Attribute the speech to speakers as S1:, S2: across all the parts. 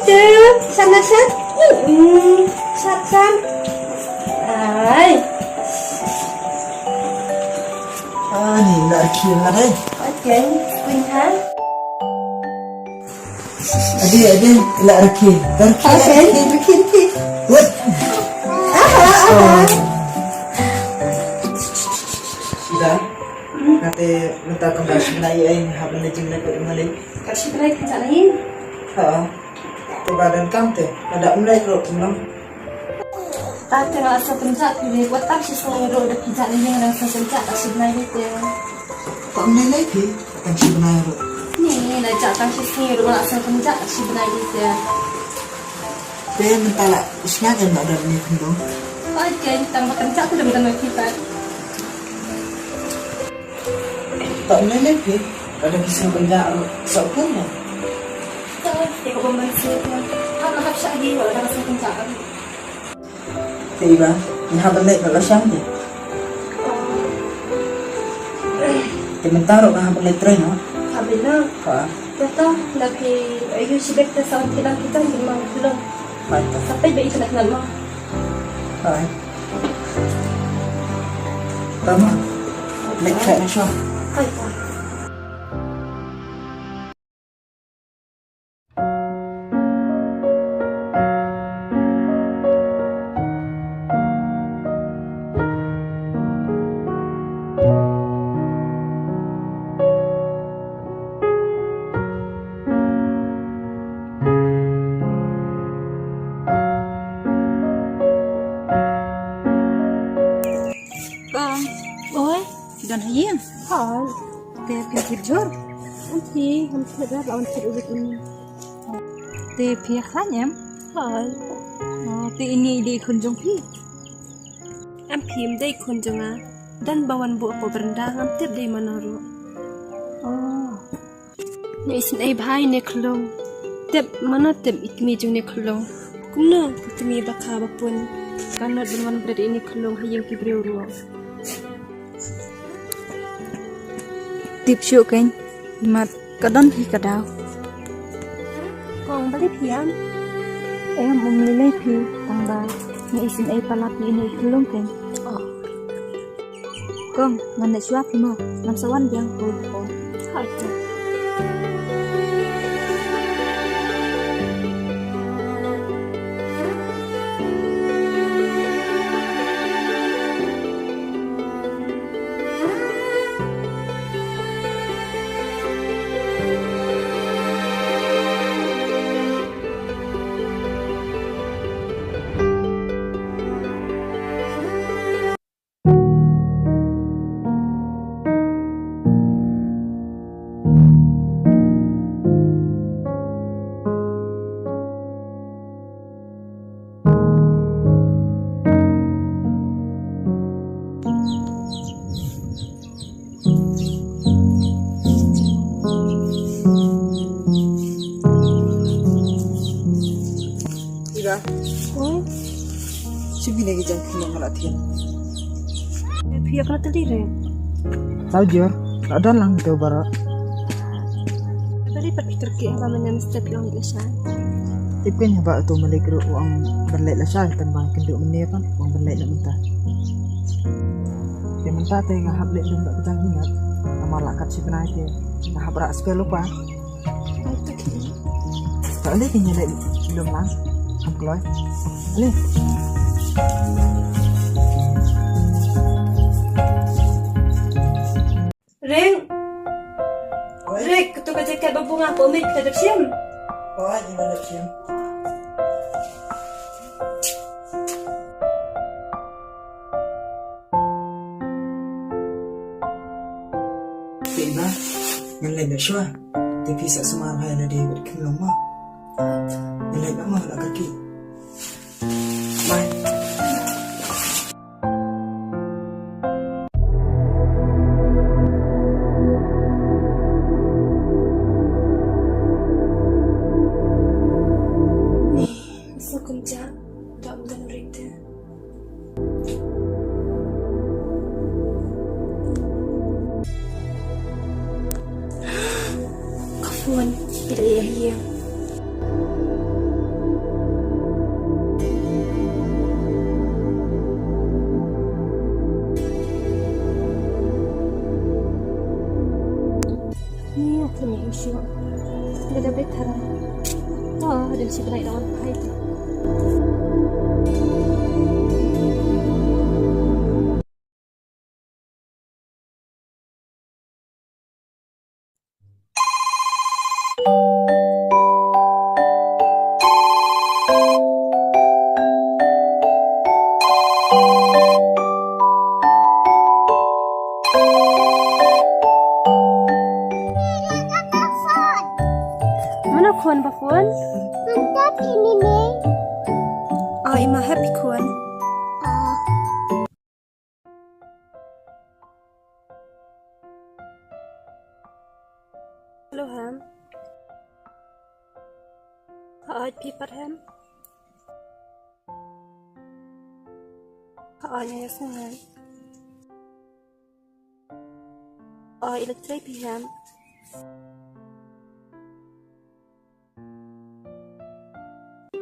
S1: Sana sat. Sat. Ai.
S2: Ni nak kirim ada.
S1: Okey, Queen ha.
S2: Ada nak rakit.
S1: Okey.
S2: What? Dah. Kata minta kembali sebenarnya ini habis ni jumlah ke mana?
S1: Kasih balik kita lain.
S2: Badan kamu teh ada mulai kerap belum?
S1: Ate rasa pencak pilih buat tak sih selalu ada pijak ni yang rasa pencak tak sebenarnya itu.
S2: Tak mulai lagi. Akan sebenarnya.
S1: Ni nak cak tak sih selalu rasa pencak tak sebenarnya itu.
S2: Dia minta lah isnya yang ada ni kendung.
S1: Okey, tambah pencak tu dah minta kita.
S2: Tak mulai lagi. Ada kisah benda sokongnya.
S1: Ikaw ba man siya? Nakap siya agi, wala ka sa pinsaan.
S2: Diba? Habang naik kalau siang ni. Komentaro ka habang naik train, no?
S1: Sabi na, dito, ayun si Bekta sa kilang kita, hindi mga tulong. Sapay ba ito naknal mo?
S2: Tama. Naik train na siya.
S1: Ay,
S3: Ôi, dan hayang.
S1: hal.
S3: Te pikir jor.
S1: Nanti dah lawan cerita ini.
S3: Te pihak hanyam.
S1: Hal.
S3: Oh, te ini di kunjung pi.
S1: Am pim day kunjunga dan bawan bu apa berendang am tip day manaro.
S3: Oh,
S1: Ni isin ay bhai ne klong. Tip mana tip ikmi jung ne klong. Kumna kutumi baka bapun. Kanot benwan berada ini klong hayang kibriu ruang.
S3: tip syuk kan. Mat kadon hi kadau.
S1: Kong balik piam.
S3: Em umlilay pi tangba. Ni isin ay palapi ini kulong kan.
S1: Oh,
S3: Kong, ngana syuap mo. Namsawan yang pul ko.
S1: hai tu.
S2: Diba?
S1: Oh,
S2: Sige lagi jangan kena malatian.
S1: pihak na tadi rin.
S2: Tahu jor? Ada lang itu barat.
S1: Balik berpikir ke apa mana mesti bilang di sana.
S2: Tipin haba tu maligro uang berlek lah syah tanpa kenduk menir kan uang berlek nak minta. Dia minta teh ngahab lek dum nak petang ingat. Nama lakat si penai teh ngahab rak sekali lupa. Tak boleh kena lek dum lang. Ham keluar. Boleh.
S1: Ring, Ring, ketuk jaket berbunga pemik kita siam.
S2: Oh, ini ada siam. Tiba, yang lain dah syua. Tapi sak semua hai na dia berkenal mah. Yang lain mah nak kaki. Bye.
S1: So kencang, tak boleh berita. Kafuan, tidak ia. dan si berai lawan pai tu. Mana kuan ba kuan?
S3: Mantap ini nih.
S1: Oh, ima happy kuan. Hello ham. Hai pipat ham. Hai nya sengan. Hai elektrik pi ham.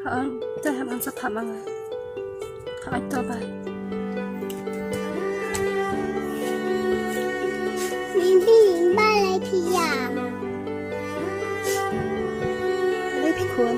S1: Hai ta ham ang sapha manga. Hai to ba.
S3: Mimpi balai pia.
S1: Hello pi kuan.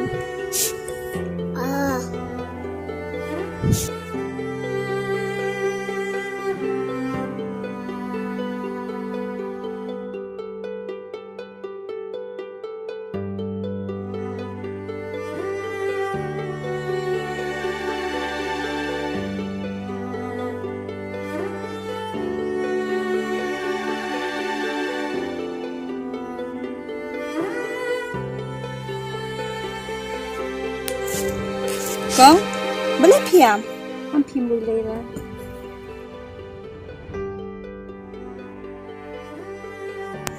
S4: Con, balik piam.
S1: Am pi mui leira.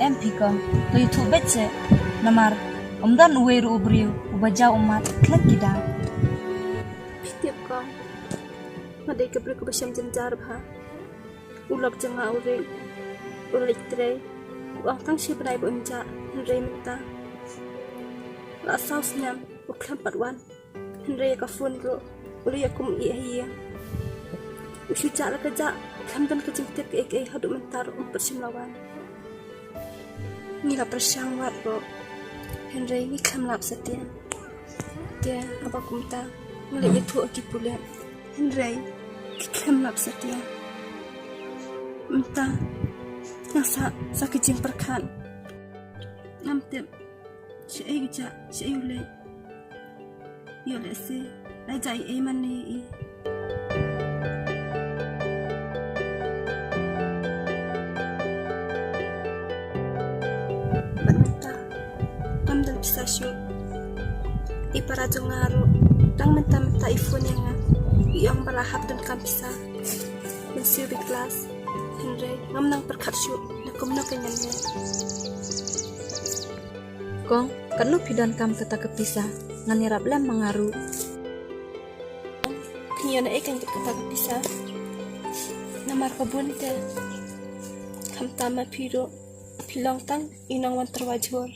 S4: Em pika, to YouTube betse. Namar, dan uweru ubriu, ubajau umat, klek kita.
S1: Tiap kau. Madai ke beri ke bersam jenjar bah. Ulak janga uring. Ulik tray. Uang tang si berai bunja. Henry minta. La saus nyam. Uklam patwan. Henry ka phone ro. Uli akum iya iya. Usu jak la kerja. Kamdan ke jingtir ke ek hadu mentar bersim lawan. Ni la persang wat ro. Henry ni kam lap setia. Dia apa kumta. Ngelak itu aki pulen. Henry kam lap setia. Entah. Nasa sakit jing perkan. Namtep. Si ja, si ule. Yo lesi. Lajai mani. Banta. Tamdan bisa shoot. Iparado ngaro. Tang menta iPhone yang iyong balahap dan kampisa. Mensiu di kelas. Henry ngamnang perkat shoot. Nakumno kanyan niya.
S4: Kong, kanu pidan kam kata kepisah. Nganirap lem mengaru.
S1: Kanya na ikan kata kepisah. Namar kabunta. Kam tama piro. Pilong tang inang wan terwajur.